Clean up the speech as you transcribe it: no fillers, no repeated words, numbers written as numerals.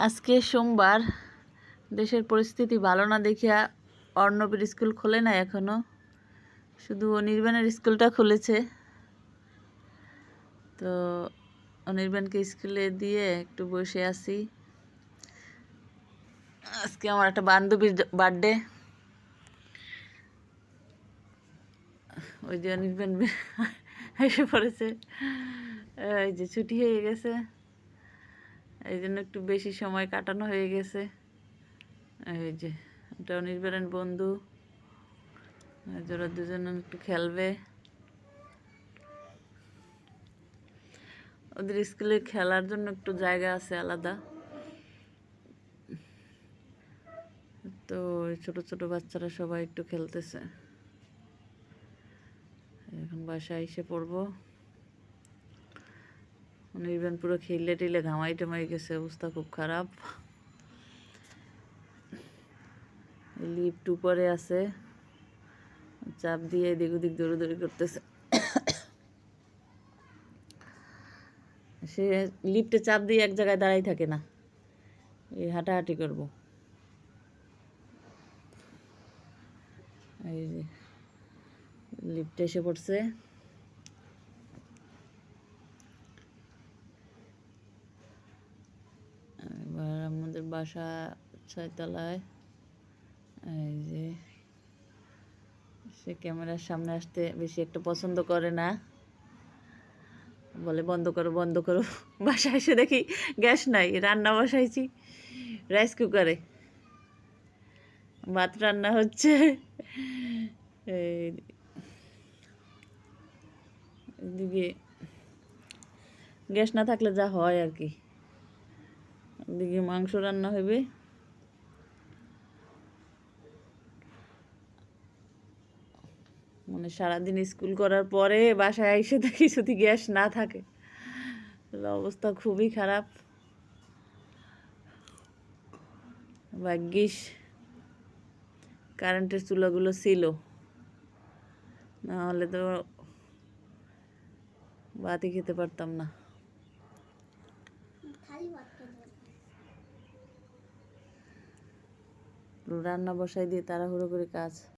আজকে সোমবার, দেশের পরিস্থিতি ভালো না দেখিয়া অর্ণবের স্কুল খোলে না এখনো, শুধু অনির্বাণের স্কুলটা খুলেছে। তো অনির্বাণকে স্কুলে দিয়ে একটু বসে আছি। আজকে আমার একটা বান্ধবীর বার্থডে। ওই যে অনির্বাণ এসে পড়েছে, এই যে ছুটি হয়ে গেছে, এই জন্য একটু বেশি সময় কাটানো হয়ে গেছে। এই যে এটা অনির্বাণের বন্ধু, ওরা দুজন একটু খেলবে। ওদের স্কুলে খেলার জন্য একটু জায়গা আছে আলাদা। তো ছোট ছোট বাচ্চারা সবাই একটু খেলতেছে। এখন বাসায় এসে পড়বো। অনির্বাণ পুরো খেলে টেলে ঘামাই টামাই গেছে, অবস্থা খুব খারাপ। লিফট উপরে আছে, চাপ দিয়ে এদিক ওদিক দৌড়াদৌড়ি করতেছে। সে লিফটে চাপ দিয়ে এক জায়গায় দাঁড়াই থাকে না, এই হাঁটাহাঁটি করবো। এই যে লিফটে এসে পড়ছে। এবার আমাদের বাসা 6 তলায়। এই যে সে ক্যামেরার সামনে আসতে বেশি একটা পছন্দ করে না, বলে বন্ধ করো বন্ধ করো। বাসায় এসে দেখি গ্যাস নাই, রান্না বসাইছি রাইস কুকারে, ভাত রান্না হচ্ছে। এদিকে গ্যাস না থাকলে যা হয় আর কি। এদিকে মাংস রান্না হবে। মানে সারাদিন স্কুল করার পরে বাসায় এসে দেখি যদি গ্যাস না থাকে, অবস্থা খুবই খারাপ। ভাগ্যিস কারেন্টের চুলাগুলো ছিল, নাহলে তো ভাতই খেতে পারতাম না। রান্না বসাই দিয়ে তাড়াহুড়ো করে কাজ